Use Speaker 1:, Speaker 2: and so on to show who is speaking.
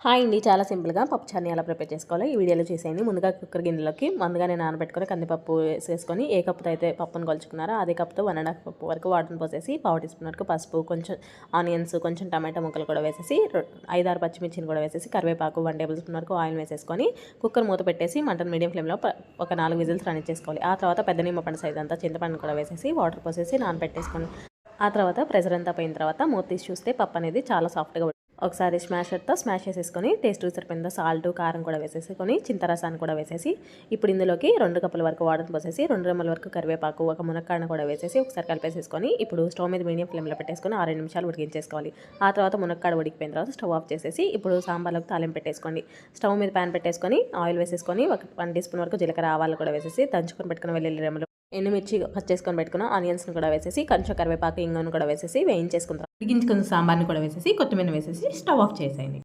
Speaker 1: Hi అండి, చాలా సింపుల్గా పప్పుచారుని ఎలా ప్రిపేర్ చేసుకోవాలో ఈ వీడియోలో చూసేయండి. ముందుగా కుక్కర్ గిన్నెలోకి ముందుగానే నానబెట్టుకొని కందిపప్పు వేసేసుకొని ఏ కప్పుతో అయితే పప్పును కొలుచుకున్నారో అదే కప్పుతో 1.5 కప్పు వరకు వాటర్ని పోసేసి పావు టీ స్పూన్ వరకు పసుపు, కొంచెం ఆనియన్స్, కొంచెం టమాటా ముక్కలు కూడా వేసేసి 5-6 పచ్చిమిర్చిని కూడా వేసేసి కరివేపాకు 1 టేబుల్ స్పూన్ వరకు ఆయిల్ వేసేసుకొని కుక్కర్ మూత పెట్టేసి మంటను మీడియం ఫ్లేమ్లో ఒక 4 విజిల్స్ రానిచ్చేసుకోవాలి. ఆ తర్వాత పెద్ద నిమ్మపండు సైజ్ అంతా చింతపండు కూడా వేసేసి వాటర్ పోసేసి నానబెట్టేసుకోండి. ఆ తర్వాత ప్రెజర్ అంతా పోయిన తర్వాత మూత తీసి చూస్తే పప్పు అనేది చాలా సాఫ్ట్గా ఒకసారి స్మాషర్తో స్మాష్ చేసేసుకొని టేస్ట్ సరిపోయిందో సాల్ట్, కారం కూడా వేసేసుకొని చింతరసాన్ని కూడా వేసేసి ఇప్పుడు ఇందులోకి 2 కప్పుల వరకు వాటర్ పోసేసి 2 రెమ్మల వరకు కరివేపాకు, ఒక మునక్కాడను కూడా వేసేసి ఒకసారి కలిపేసేసుకొని ఇప్పుడు స్టవ్ మీద మీడియం ఫ్లేమ్లో పెట్టేసుకొని 6 నిమిషాలు ఉడికించేసుకోవాలి. ఆ తర్వాత మునక్కాడ ఉడికిపోయిన తర్వాత స్టవ్ ఆఫ్ చేసేసి ఇప్పుడు సాంబార్లోకి తాలింపు పెట్టేసుకోండి. స్టవ్ మీద ప్యాన్ పెట్టేసుకొని ఆయిల్ వేసేసుకొని ఒక 1 టీ స్పూన్ వరకు జీలకర్ర, ఆవాలు కూడా వేసేసి దంచుకొని పెట్టుకుని వెల్లుల్లి రెమ్మలు, ఎండుమిర్చి కట్ చేసుకొని పెట్టుకున్న ఆనియన్స్ని కూడా వేసేసి కొంచెం కరివేపాకు, ఇంగువను కూడా వేసేసి వేయించేసుకుంటాం. ఉడికించుకున్న సాంబార్ని కూడా వేసేసి కొత్తిమీర వేసేసి స్టవ్ ఆఫ్ చేసేయండి.